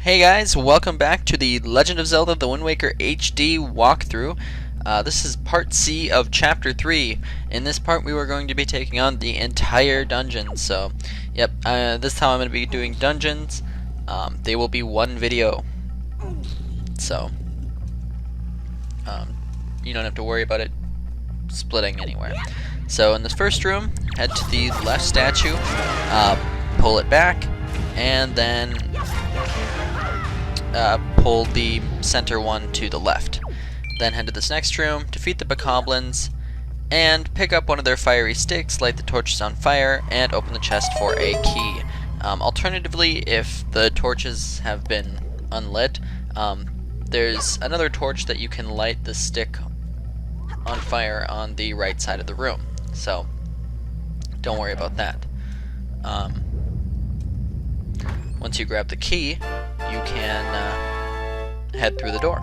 Hey guys, welcome back to the Legend of Zelda The Wind Waker HD walkthrough. This is part C of chapter 3. In this part we were going to be taking on the entire dungeon. So, yep, this time I'm going to be doing dungeons. They will be one video. So, you don't have to worry about it splitting anywhere. So in this first room, head to the left statue, pull it back, and then pull the center one to the left. Then head to this next room, defeat the bokoblins, and pick up one of their fiery sticks, light the torches on fire, and open the chest for a key. Alternatively, if the torches have been unlit, there's another torch that you can light the stick on fire on the right side of the room. So, don't worry about that. Once you grab the key, you can head through the door.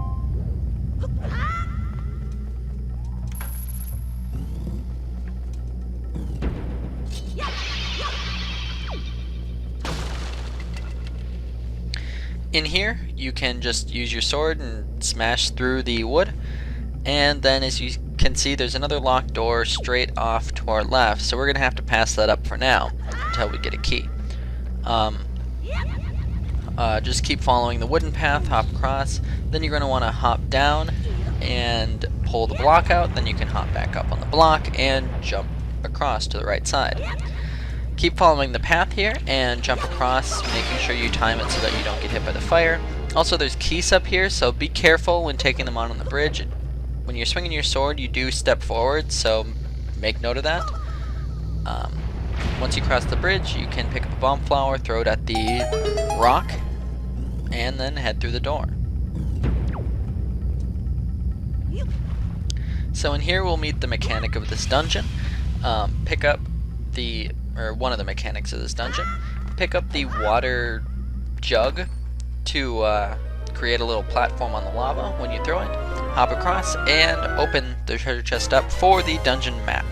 In here, you can just use your sword and smash through the wood, and then as you can see, there's another locked door straight off to our left, so we're going to have to pass that up for now until we get a key. Just keep following the wooden path, hop across, then you're going to want to hop down and pull the block out, then you can hop back up on the block and jump across to the right side. Keep following the path here and jump across, making sure you time it so that you don't get hit by the fire. Also, there's keys up here, so be careful when taking them on the bridge. When you're swinging your sword, you do step forward, so make note of that. Once you cross the bridge, you can pick up a bomb flower, throw it at the rock, and then head through the door. So in here we'll meet the mechanic of this dungeon. Pick up one of the mechanics of this dungeon. Pick up the water jug to create a little platform on the lava when you throw it. Hop across and open the treasure chest up for the dungeon map.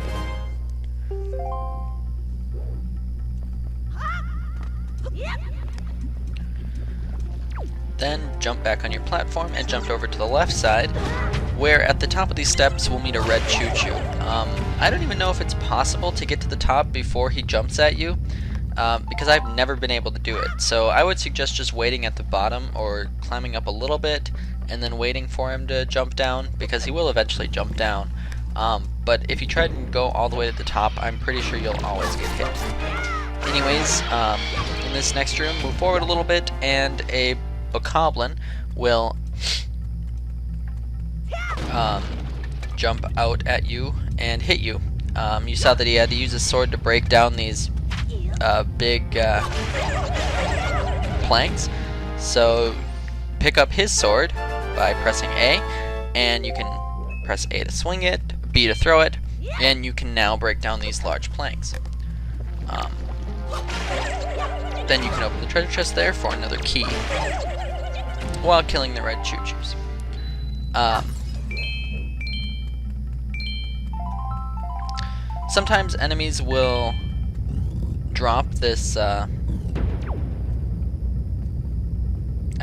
Then jump back on your platform and jump over to the left side, where at the top of these steps we'll meet a red choo-choo. I don't even know if it's possible to get to the top before he jumps at you, because I've never been able to do it. So I would suggest just waiting at the bottom or climbing up a little bit and then waiting for him to jump down, because he will eventually jump down. But if you try to go all the way to the top, I'm pretty sure you'll always get hit. Anyways, in this next room, move forward a little bit and a bokoblin will jump out at you and hit you. You saw that he had to use his sword to break down these big planks. So pick up his sword by pressing A, and you can press A to swing it, B to throw it, and you can now break down these large planks. Then you can open the treasure chest there for another key, while killing the red choo-choos. Sometimes enemies will drop this, I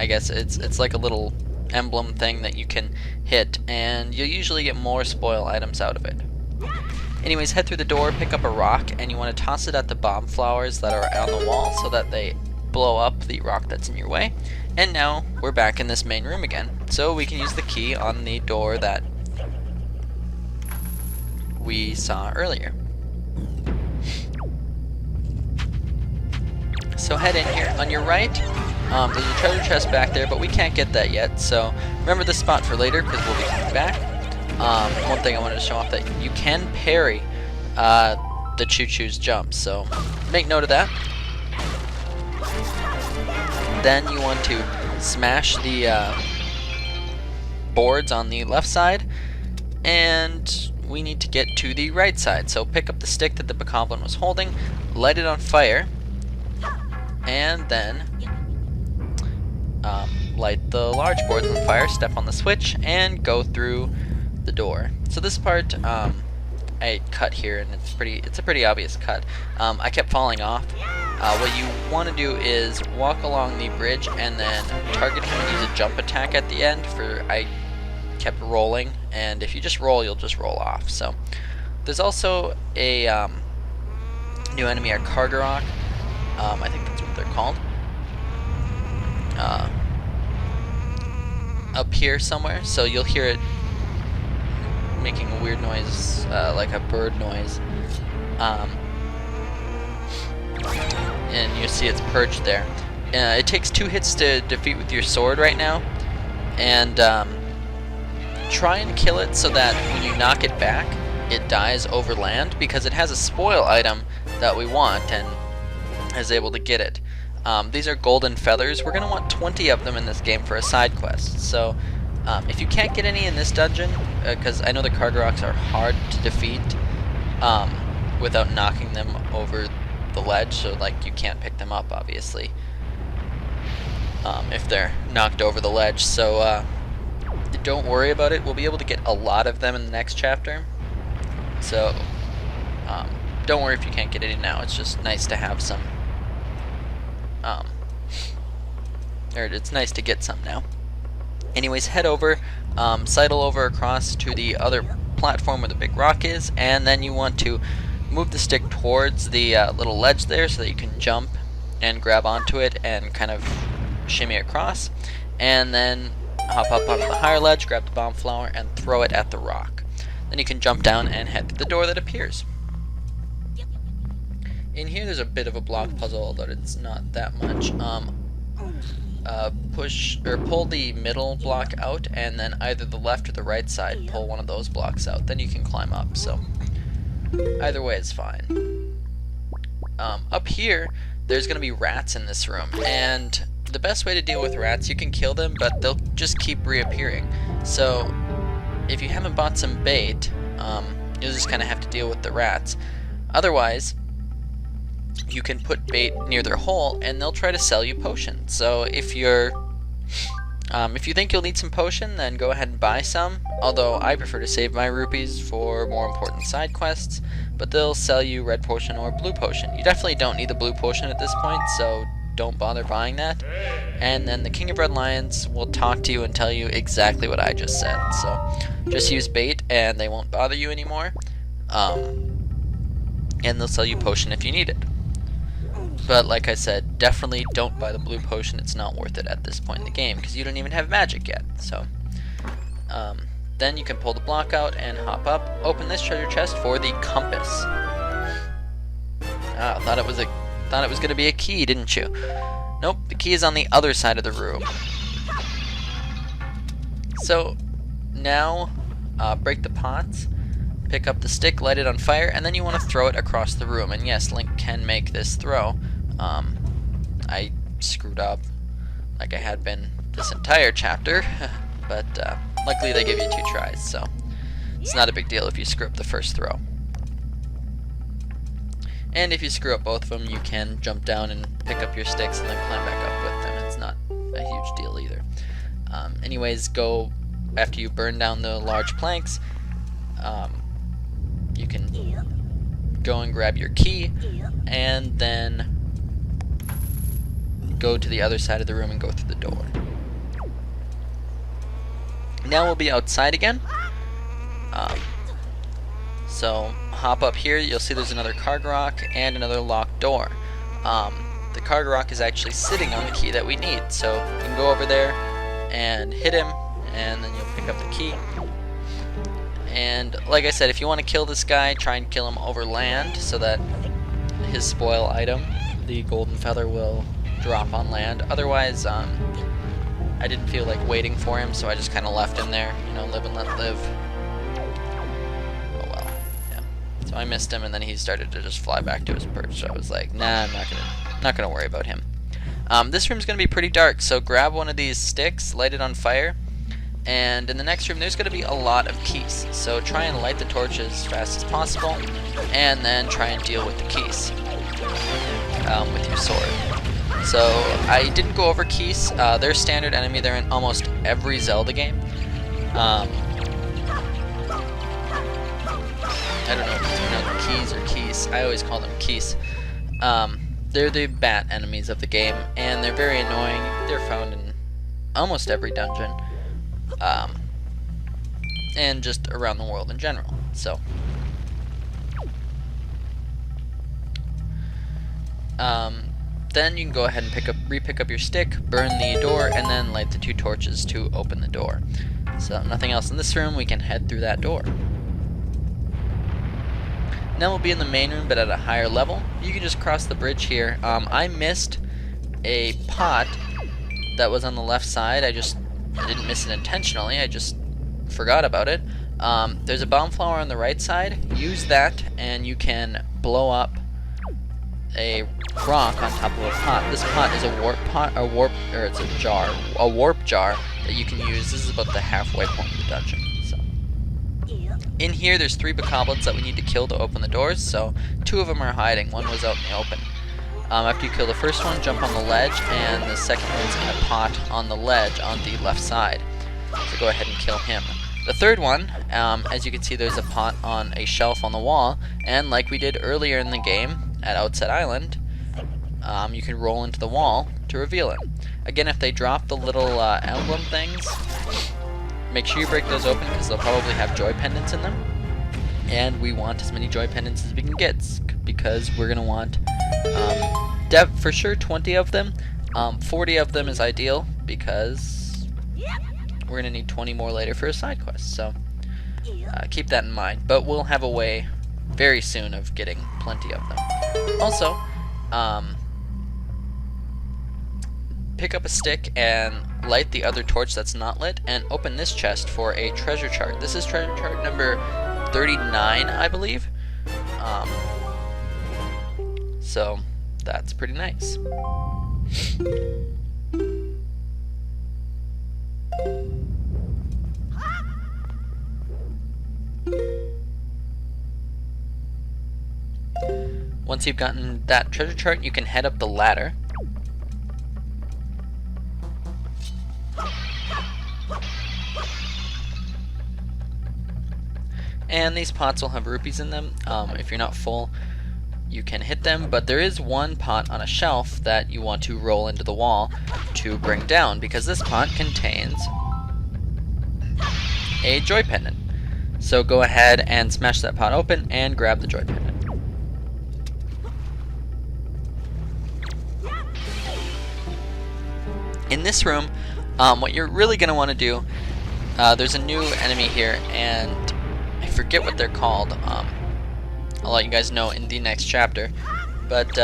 guess it's like a little emblem thing that you can hit, and you'll usually get more spoil items out of it. Anyways, head through the door, pick up a rock, and you want to toss it at the bomb flowers that are on the wall so that they blow up the rock that's in your way. And now we're back in this main room again, so we can use the key on the door that we saw earlier. So head in here. On your right, there's a treasure chest back there, but we can't get that yet, so remember this spot for later because we'll be coming back. One thing I wanted to show off, that you can parry the choo-choo's jumps, so make note of that. Then you want to smash the boards on the left side, and we need to get to the right side. So pick up the stick that the bokoblin was holding, light it on fire, and then light the large boards on fire, step on the switch, and go through the door. So this part, I cut here, and it's a pretty obvious cut. I kept falling off. What you want to do is walk along the bridge and then target him and use a jump attack at the end. I kept rolling, and if you just roll, you'll just roll off. So there's also a new enemy, a Kargarok. I think that's what they're called. Up here somewhere, so you'll hear it making a weird noise, like a bird noise. And you see it's perched there. It takes 2 hits to defeat with your sword right now, and try and kill it so that when you knock it back, it dies over land, because it has a spoil item that we want and is able to get it. These are golden feathers. We're going to want 20 of them in this game for a side quest. So if you can't get any in this dungeon, because I know the Kargaroks are hard to defeat without knocking them over the ledge, so like you can't pick them up obviously if they're knocked over the ledge. So don't worry about it. We'll be able to get a lot of them in the next chapter. So don't worry if you can't get any now. It's just nice to have some. Or it's nice to get some now. Anyways, head over, sidle over across to the other platform where the big rock is, and then you want to move the stick towards the little ledge there so that you can jump and grab onto it and kind of shimmy across, and then hop up onto the higher ledge, grab the bomb flower, and throw it at the rock. Then you can jump down and head to the door that appears. In here there's a bit of a block puzzle, although it's not that much. Push or pull the middle block out, and then either the left or the right side pull one of those blocks out. Then you can climb up. So either way is fine. Up here there's going to be rats in this room, and the best way to deal with rats, you can kill them, but they'll just keep reappearing. So if you haven't bought some bait, you'll just kind of have to deal with the rats. Otherwise, you can put bait near their hole and they'll try to sell you potions. So if you think you'll need some potion, then go ahead and buy some, although I prefer to save my rupees for more important side quests. But they'll sell you red potion or blue potion. You definitely don't need the blue potion at this point, so don't bother buying that. And then the King of Red Lions will talk to you and tell you exactly what I just said. So just use bait and they won't bother you anymore. And they'll sell you potion if you need it. But like I said, definitely don't buy the blue potion. It's not worth it at this point in the game because you don't even have magic yet. So then you can pull the block out and hop up. Open this treasure chest for the compass. Ah, thought it was gonna be a key, didn't you? Nope, the key is on the other side of the room. So now break the pots, pick up the stick, light it on fire, and then you want to throw it across the room. And yes, Link can make this throw. I screwed up like I had been this entire chapter, but luckily they give you 2 tries, so it's not a big deal if you screw up the first throw. And if you screw up both of them, you can jump down and pick up your sticks and then climb back up with them. It's not a huge deal either. Anyways, go after you burn down the large planks. You can go and grab your key, and then go to the other side of the room and go through the door. Now we'll be outside again. So hop up here, you'll see there's another Kargarok and another locked door. The Kargarok is actually sitting on the key that we need, so you can go over there and hit him, and then you'll pick up the key. And like I said, if you want to kill this guy, try and kill him over land so that his spoil item, the golden feather, will drop on land. Otherwise, I didn't feel like waiting for him, so I just kind of left him there. You know, live and let live. Oh well, yeah. So I missed him, and then he started to just fly back to his perch. So I was like, nah, I'm not gonna worry about him. This room's gonna be pretty dark, so grab one of these sticks, light it on fire. And in the next room, there's going to be a lot of keys. So try and light the torch as fast as possible, and then try and deal with the keys with your sword. So I didn't go over keys. They're a standard enemy. They're in almost every Zelda game. I don't know if it's pronounced keys or keys. I always call them keys. they're the bat enemies of the game, and they're very annoying. They're found in almost every dungeon, and just around the world in general. So, then you can go ahead and re-pick up your stick, burn the door, and then light the 2 torches to open the door. So nothing else in this room, we can head through that door. Now we'll be in the main room, but at a higher level. You can just cross the bridge here. I missed a pot that was on the left side. I didn't miss it intentionally, I just forgot about it. There's a bomb flower on the right side. Use that and you can blow up a rock on top of a pot. This pot is a warp jar that you can use. This is about the halfway point of the dungeon. So, in here there's 3 bokoblins that we need to kill to open the doors. So 2 of them are hiding. One was out in the open. After you kill the first one, jump on the ledge, and the second one's in a pot on the ledge on the left side. So go ahead and kill him. The third one, as you can see, there's a pot on a shelf on the wall, and like we did earlier in the game at Outset Island, you can roll into the wall to reveal it. Again, if they drop the little emblem things, make sure you break those open because they'll probably have joy pendants in them. And we want as many joy pendants as we can get because we're going to want, for sure, 20 of them. 40 of them is ideal because we're going to need 20 more later for a side quest. So keep that in mind. But we'll have a way very soon of getting plenty of them. Also, pick up a stick and light the other torch that's not lit and open this chest for a treasure chart. This is treasure chart number 39, I believe. So that's pretty nice. Once you've gotten that treasure chart, you can head up the ladder. And these pots will have rupees in them. If you're not full, you can hit them, but there is one pot on a shelf that you want to roll into the wall to bring down, because this pot contains a joy pendant. So go ahead and smash that pot open and grab the joy pendant. In this room, what you're really going to want to do, there's a new enemy here, and I forget what they're called. I'll let you guys know in the next chapter, but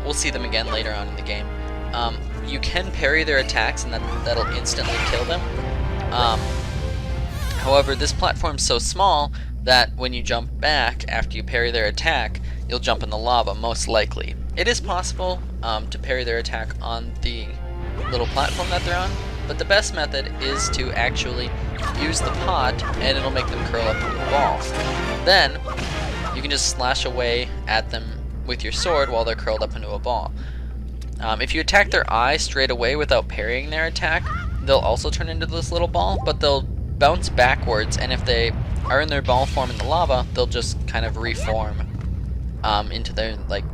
we'll see them again later on in the game. You can parry their attacks, and that'll instantly kill them. However, this platform's so small that when you jump back after you parry their attack, you'll jump in the lava, most likely. It is possible to parry their attack on the little platform that they're on, but the best method is to actually use the pot and it'll make them curl up into a ball. Then you can just slash away at them with your sword while they're curled up into a ball. If you attack their eye straight away without parrying their attack, they'll also turn into this little ball, but they'll bounce backwards, and if they are in their ball form in the lava, they'll just kind of reform into their like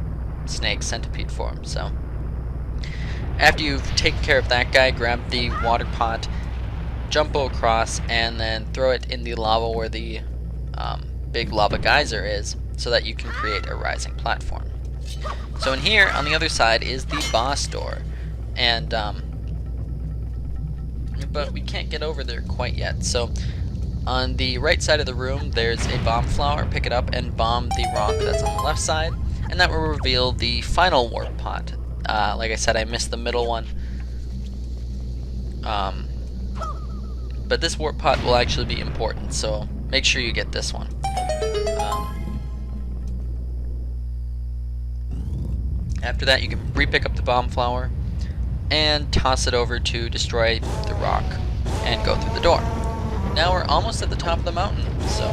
snake centipede form. So after you've taken care of that guy, grab the water pot, jump across, and then throw it in the lava where the big lava geyser is, so that you can create a rising platform. So in here, on the other side, is the boss door, and but we can't get over there quite yet. So on the right side of the room, there's a bomb flower. Pick it up and bomb the rock that's on the left side, and that will reveal the final warp pot. Like I said, I missed the middle one. But this warp pot will actually be important, so make sure you get this one. After that, you can re-pick up the bomb flower and toss it over to destroy the rock and go through the door. Now we're almost at the top of the mountain, so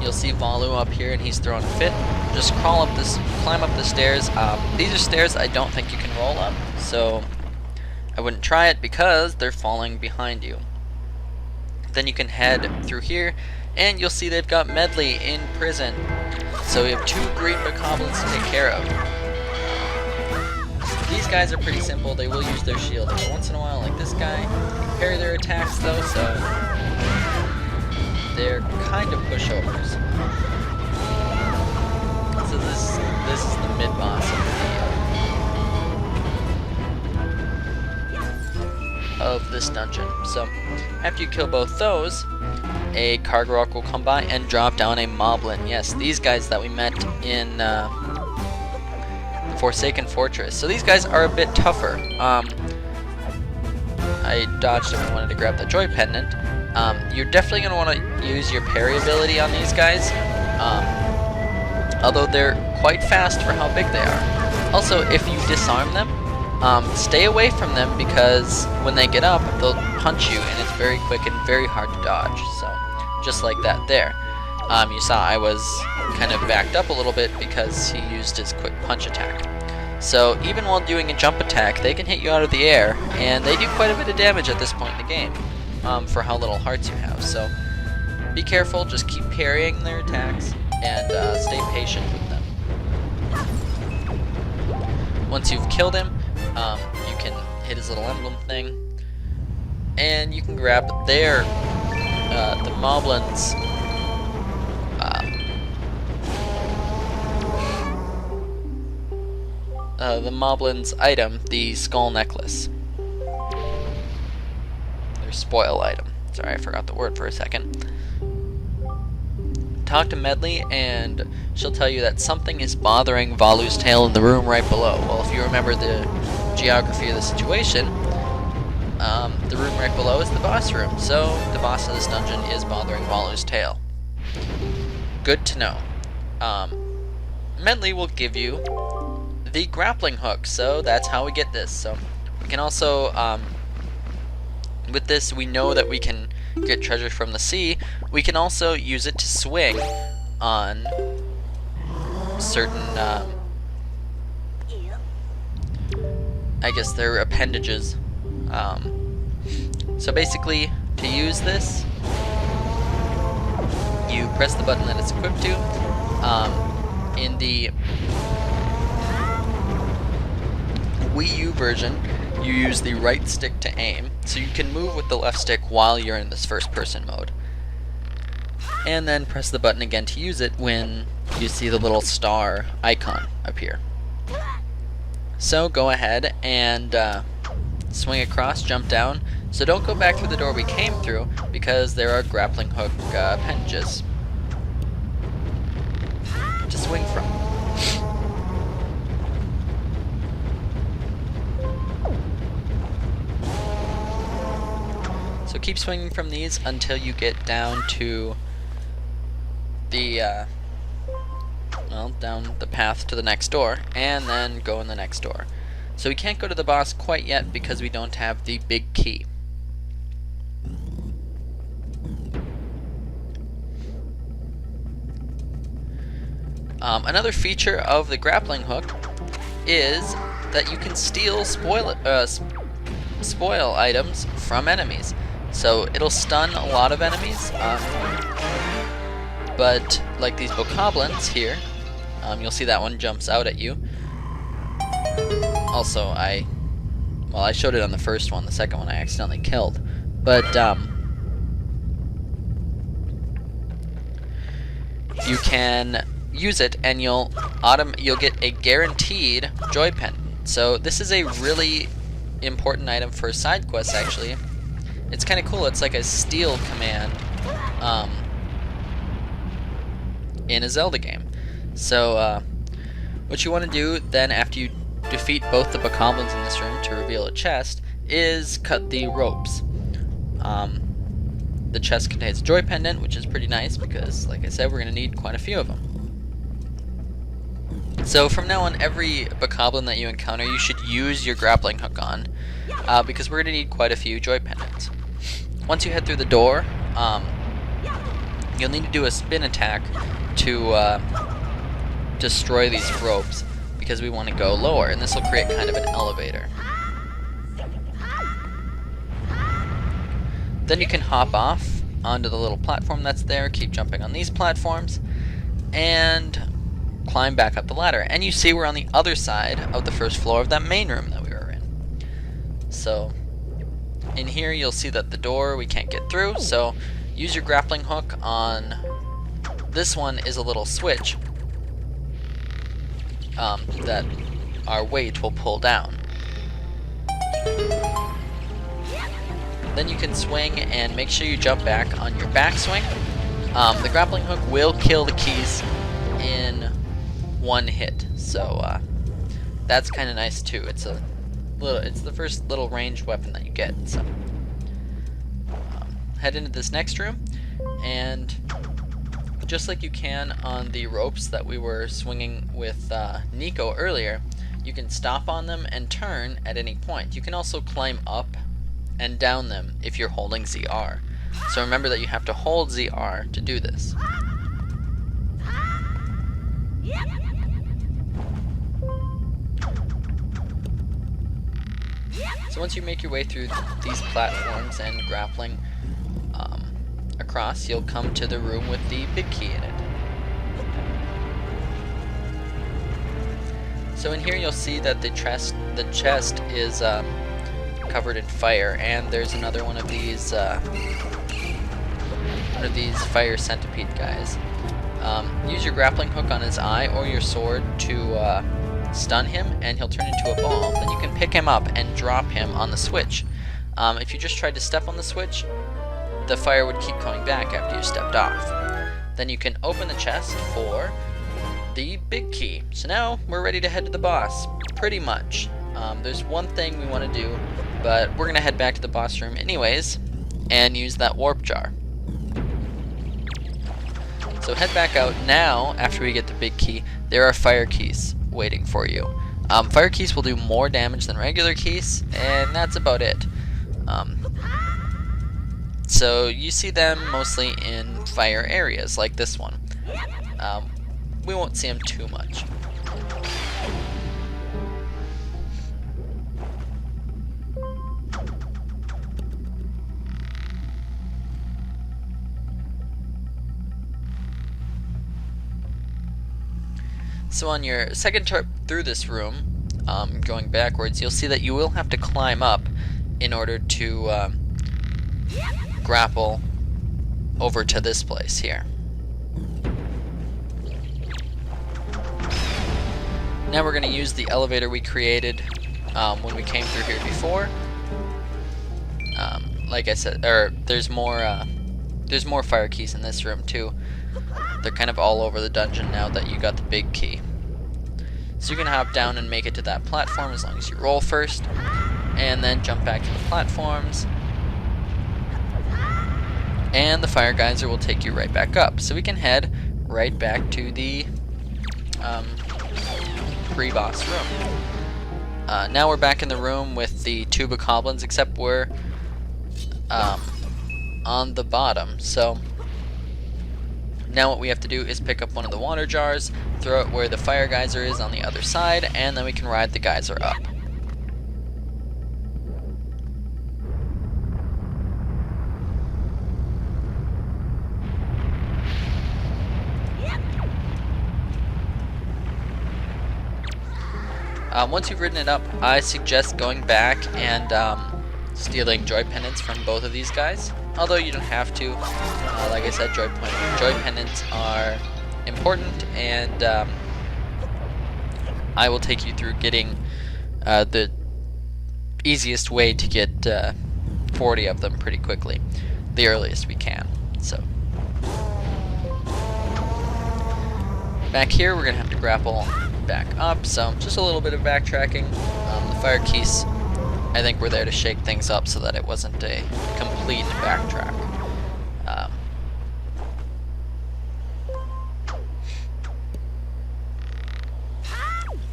you'll see Valu up here and he's throwing a fit. Just climb up the stairs. These are stairs I don't think you can roll up, so I wouldn't try it because they're falling behind you. Then you can head through here and you'll see they've got Medley in prison. So we have 2 green bokoblins to take care of. These guys are pretty simple. They will use their shield every once in a while, like this guy. Parry their attacks though, so they're kind of pushovers. So this is the mid boss of this dungeon. So after you kill both those, a Cargarok will come by and drop down a Moblin. Yes, these guys that we met in the Forsaken Fortress. So these guys are a bit tougher. I dodged him and wanted to grab the Joy Pendant. You're definitely going to want to use your parry ability on these guys, although they're quite fast for how big they are. Also, if you disarm them, stay away from them, because when they get up, they'll punch you, and it's very quick and very hard to dodge. So, just like that there. You saw I was kind of backed up a little bit because he used his quick punch attack. So even while doing a jump attack, they can hit you out of the air, and they do quite a bit of damage at this point in the game, for how little hearts you have. So be careful, just keep parrying their attacks, and stay patient with them. Once you've killed him, you can hit his little emblem thing, and you can grab their the Moblin's item, the skull necklace. Their spoil item. Sorry, I forgot the word for a second. Talk to Medley, and she'll tell you that something is bothering Valu's tail in the room right below. Well, if you remember the geography of the situation, the room right below is the boss room. So the boss of this dungeon is bothering Valu's tail. Good to know. Medley will give you the grappling hook, so that's how we get this. So we can also, with this, we know that we can get treasure from the sea. We can also use it to swing on certain, I guess they're appendages. So basically, to use this, you press the button that it's equipped to. In the Wii U version, you use the right stick to aim, so you can move with the left stick while you're in this first person mode. And then press the button again to use it when you see the little star icon appear. So go ahead and swing across, jump down. So don't go back through the door we came through, because there are grappling hook appendages to swing from. So keep swinging from these until you get down to the, well, down the path to the next door, and then go in the next door. So we can't go to the boss quite yet because we don't have the big key. Another feature of the grappling hook is that you can steal spoil items from enemies. So it'll stun a lot of enemies, but like these bokoblins here, you'll see that one jumps out at you. Also, I showed it on the first one. The second one I accidentally killed, but you can use it, and you'll get a guaranteed Joy Pendant. So this is a really important item for side quests. Actually, it's kind of cool. It's like a steal command in a Zelda game. So what you want to do then, after you defeat both the bokoblins in this room to reveal a chest, is cut the ropes. The chest contains a Joy Pendant, which is pretty nice because, like I said, we're going to need quite a few of them. So from now on, every bokoblin that you encounter, you should use your grappling hook on, because we're going to need quite a few Joy Pendants. Once you head through the door, you'll need to do a spin attack to destroy these ropes, because we want to go lower, and this will create kind of an elevator. Then you can hop off onto the little platform that's there, keep jumping on these platforms, and climb back up the ladder. And you see we're on the other side of the first floor of that main room that we were in. So in here you'll see that the door we can't get through, so use your grappling hook on this one is a little switch that our weight will pull down. Then you can swing and make sure you jump back on your backswing. The grappling hook will kill the keys in one hit, so that's kind of nice too. It's the first little ranged weapon that you get. So head into this next room, and just like you can on the ropes that we were swinging with Nico earlier, you can stop on them and turn at any point. You can also climb up and down them if you're holding ZR. So remember that you have to hold ZR to do this. So once you make your way through these platforms and grappling across, you'll come to the room with the big key in it. So in here you'll see that the chest is covered in fire, and there's another one of these fire centipede guys. Use your grappling hook on his eye or your sword to stun him, and he'll turn into a ball. Then you can pick him up and drop him on the switch. If you just tried to step on the switch, the fire would keep coming back after you stepped off. Then you can open the chest for the big key. So now we're ready to head to the boss, pretty much. There's one thing we want to do, but we're gonna head back to the boss room anyways and use that warp jar. So head back out now. After we get the big key, there are fire keys waiting for you. Fire keys will do more damage than regular keys, and that's about it. So you see them mostly in fire areas like this one. We won't see them too much. So on your second trip through this room, going backwards, you'll see that you will have to climb up in order to grapple over to this place here. Now we're going to use the elevator we created when we came through here before. Like I said, there's more fire keys in this room too. They're kind of all over the dungeon now that you got the big key. So you can hop down and make it to that platform as long as you roll first, and then jump back to the platforms, and the fire geyser will take you right back up. So we can head right back to the pre-boss room. Now we're back in the room with the two bokoblins, except we're on the bottom. So now what we have to do is pick up one of the water jars, throw it where the fire geyser is on the other side, and then we can ride the geyser up. Once you've ridden it up, I suggest going back and stealing joy pendants from both of these guys. Although you don't have to. Like I said, joy pendants are important, and I will take you through getting the easiest way to get 40 of them pretty quickly, the earliest we can. So back here we're going to have to grapple back up, so just a little bit of backtracking. The fire keys, I think, were there to shake things up so that it wasn't a complete backtrack.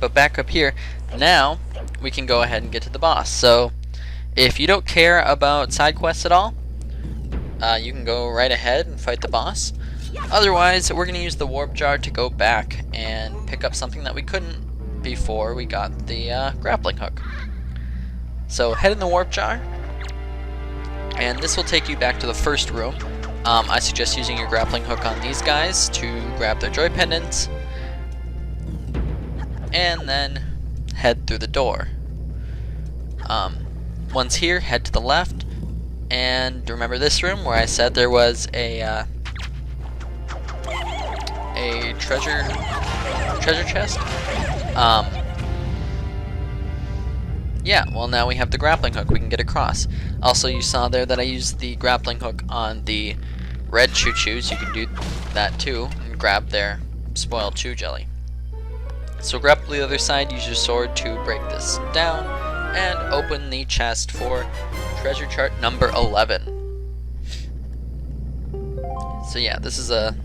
But back up here, now we can go ahead and get to the boss. So if you don't care about side quests at all, you can go right ahead and fight the boss. Otherwise, we're going to use the warp jar to go back and pick up something that we couldn't before we got the grappling hook. So head in the warp jar, and this will take you back to the first room. I suggest using your grappling hook on these guys to grab their joy pendants. and then head through the door. Once here, head to the left, and remember this room where I said there was a treasure chest? Yeah, well now we have the grappling hook, we can get across. Also, you saw there that I used the grappling hook on the red choo-choos. You can do that too, and grab their spoiled chew jelly. So grab the other side, use your sword to break this down, and open the chest for treasure chart number 11. So yeah, this is a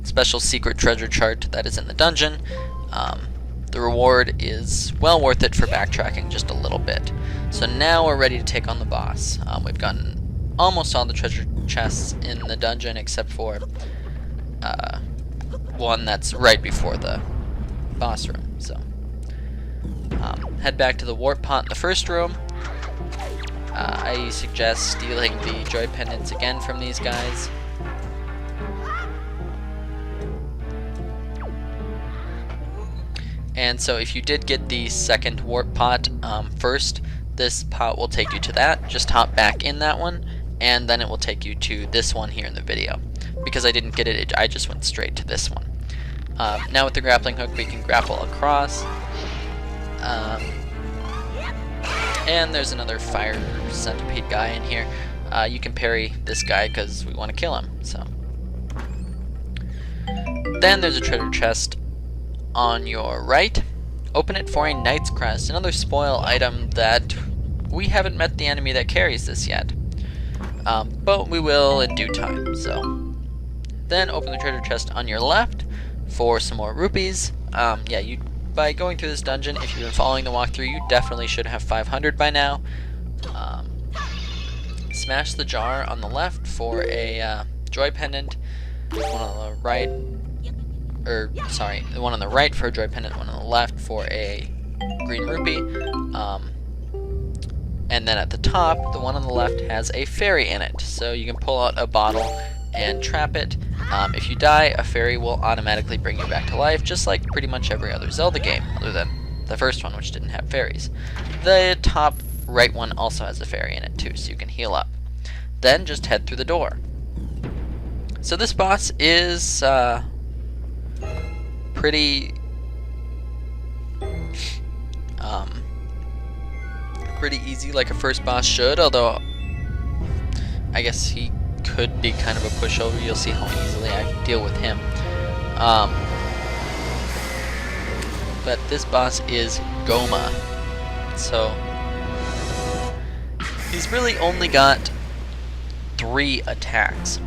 special secret treasure chart that is in the dungeon. The reward is well worth it for backtracking just a little bit. So now we're ready to take on the boss. We've gotten almost all the treasure chests in the dungeon except for one that's right before the boss room. So head back to the warp pot in the first room. I suggest stealing the joy pendants again from these guys. And so if you did get the second warp pot first, this pot will take you to that. Just hop back in that one, and then it will take you to this one here in the video. Because I didn't get it, I just went straight to this one. Now with the grappling hook, we can grapple across. And there's another fire centipede guy in here. You can parry this guy because we want to kill him. So then there's a treasure chest on your right. Open it for a Knight's Crest, another spoil item that we haven't met the enemy that carries this yet. But we will in due time. So then open the treasure chest on your left for some more rupees. Yeah, by going through this dungeon, if you've been following the walkthrough, you definitely should have 500 by now. Smash the jar on the left for a joy pendant. One on the right, the one on the right for a joy pendant, one on the left for a green rupee. And then at the top, the one on the left has a fairy in it, so you can pull out a bottle and trap it. If you die, a fairy will automatically bring you back to life, just like pretty much every other Zelda game, other than the first one, which didn't have fairies. The top right one also has a fairy in it too, so you can heal up. Then just head through the door. So this boss is pretty easy, like a first boss should, although I guess he could be kind of a pushover. You'll see how easily I can deal with him. But this boss is Goma. So he's really only got 3 attacks.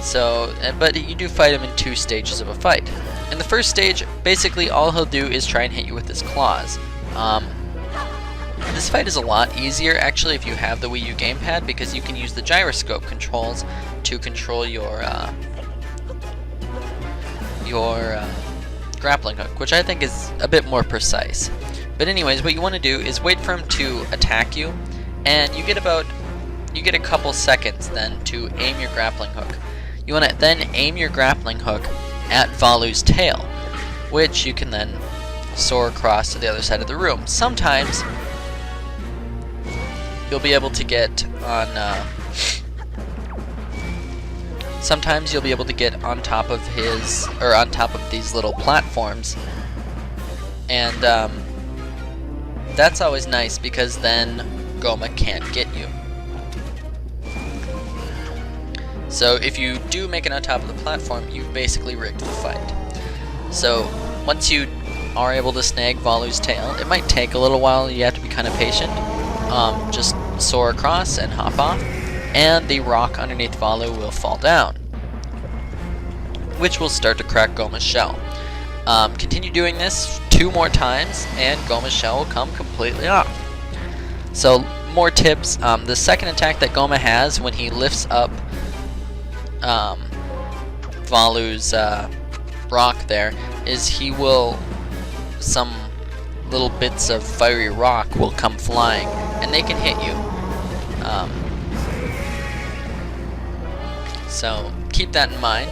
So, but you do fight him in 2 stages of a fight. In the first stage, basically all he'll do is try and hit you with his claws. This fight is a lot easier actually if you have the Wii U gamepad, because you can use the gyroscope controls to control your grappling hook, which I think is a bit more precise. But anyways, what you want to do is wait for him to attack you, and you get a couple seconds then to aim your grappling hook. You want to then aim your grappling hook at Valu's tail, which you can then soar across to the other side of the room. Sometimes you'll be able to get on top of his, or on top of these little platforms, and that's always nice because then Goma can't get you. So if you do make it on top of the platform, you've basically rigged the fight. So once you are able to snag Valu's tail, it might take a little while, you have to be kind of patient. Just soar across and hop off, and the rock underneath Valu will fall down, which will start to crack Goma's shell. Continue doing this 2 more times, and Goma's shell will come completely off. So more tips, the second attack that Goma has when he lifts up Valu's rock there is some little bits of fiery rock will come flying, and they can hit you. So keep that in mind.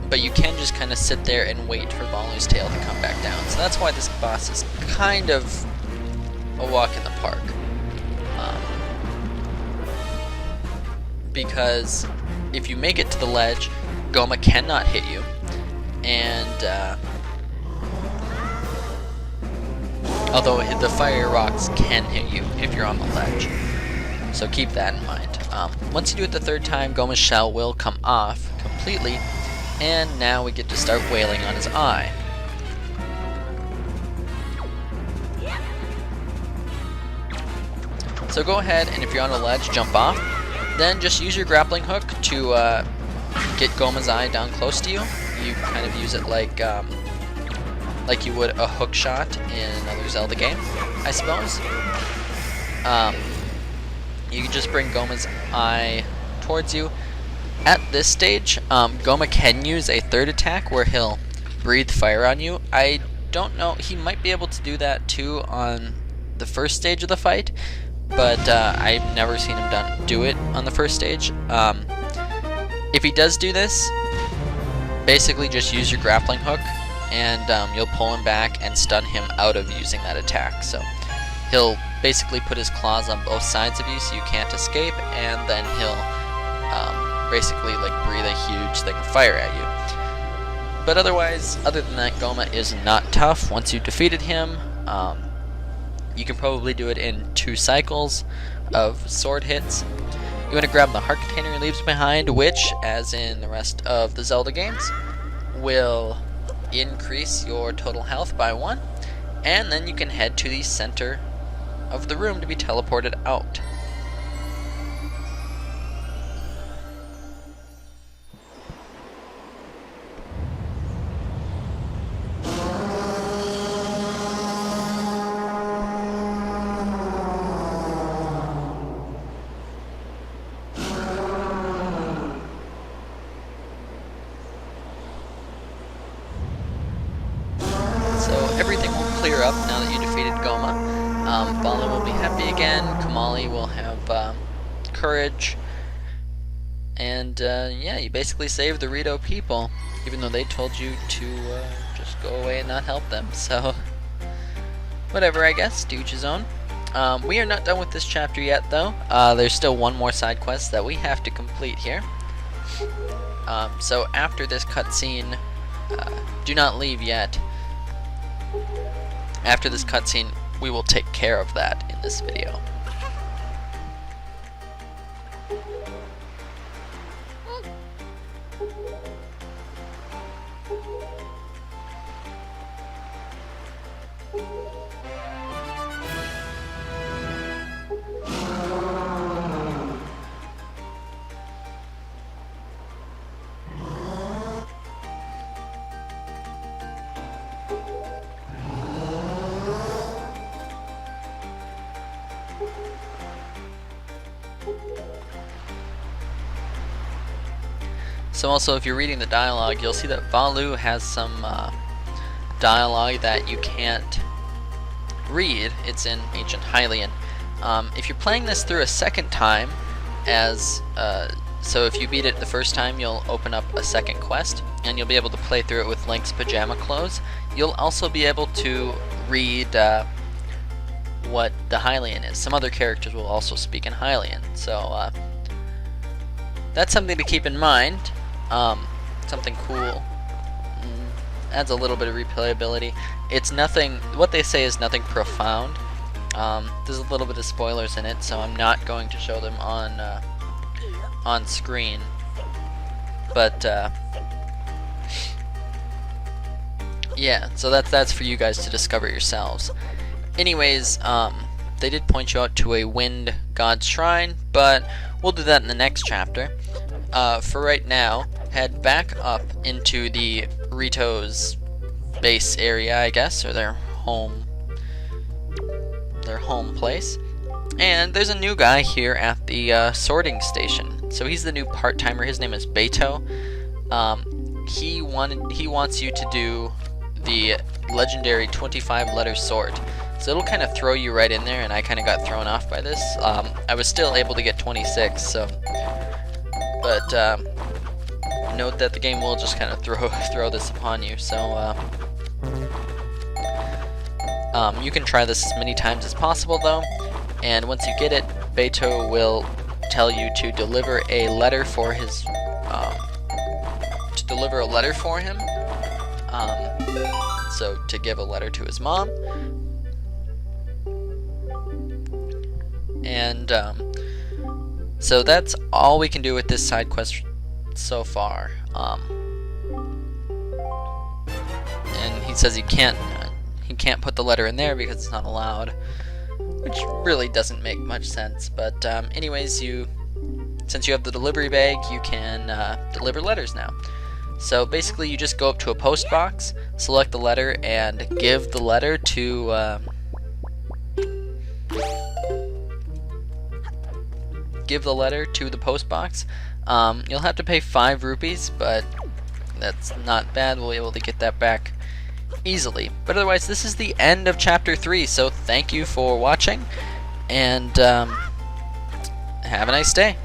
but you can just kind of sit there and wait for Balu's tail to come back down. So that's why this boss is kind of a walk in the park. Because if you make it to the ledge, Goma cannot hit you, and although the fire rocks can hit you if you're on the ledge. So keep that in mind. Once you do it the third time, Goma's shell will come off completely, and now we get to start wailing on his eye. So go ahead, and if you're on a ledge, jump off. Then just use your grappling hook to get Goma's eye down close to you. You kind of use it like you would a hook shot in another Zelda game, I suppose. You can just bring Goma's eye towards you. At this stage, Goma can use a third attack where he'll breathe fire on you. I don't know, he might be able to do that too on the first stage of the fight, but I've never seen him do it on the first stage. If he does do this, basically just use your grappling hook, and you'll pull him back and stun him out of using that attack. So he'll basically put his claws on both sides of you so you can't escape, and then he'll basically like breathe a huge thing of fire at you. But otherwise, other than that, Goma is not tough. Once you've defeated him, you can probably do it in 2 cycles of sword hits. You want to grab the heart container he leaves behind, which, as in the rest of the Zelda games, will increase your total health by 1, and then you can head to the center of the room to be teleported out. Everything will clear up now that you defeated Goma. Balu will be happy again, Kamali will have courage, and yeah, you basically saved the Rito people, even though they told you to just go away and not help them, so whatever, I guess, to each his own. We are not done with this chapter yet, though. There's still one more side quest that we have to complete here. So after this cutscene, do not leave yet. After this cutscene, we will take care of that in this video. So also, if you're reading the dialogue, you'll see that Balu has some dialogue that you can't read. It's in Ancient Hylian. If you're playing this through a second time, so if you beat it the first time, you'll open up a second quest, and you'll be able to play through it with Link's pajama clothes. You'll also be able to read what the Hylian is. Some other characters will also speak in Hylian, so that's something to keep in mind. Something cool. Adds a little bit of replayability. It's nothing, what they say is nothing profound. There's a little bit of spoilers in it, so I'm not going to show them on screen. But yeah, so that's for you guys to discover yourselves. Anyways, they did point you out to a wind god shrine, but we'll do that in the next chapter. For right now, head back up into the Rito's base area, I guess, or their home place. And there's a new guy here at the sorting station. So he's the new part-timer. His name is Beto. He wants you to do the legendary 25-letter sort. So it'll kind of throw you right in there, and I kind of got thrown off by this. I was still able to get 26, so. But note that the game will just kind of throw this upon you. So you can try this as many times as possible though, and once you get it, Beto will tell you to deliver a letter for him. So to give a letter to his mom, and so that's all we can do with this side quest so far. And he says he can't put the letter in there because it's not allowed, which really doesn't make much sense. But anyways, since you have the delivery bag, you can deliver letters now. So basically, you just go up to a post box, select the letter, and give the letter to the post box. You'll have to pay 5 rupees, but that's not bad. We'll be able to get that back easily. But otherwise, this is the end of chapter 3. So thank you for watching, and have a nice day.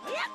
Yep.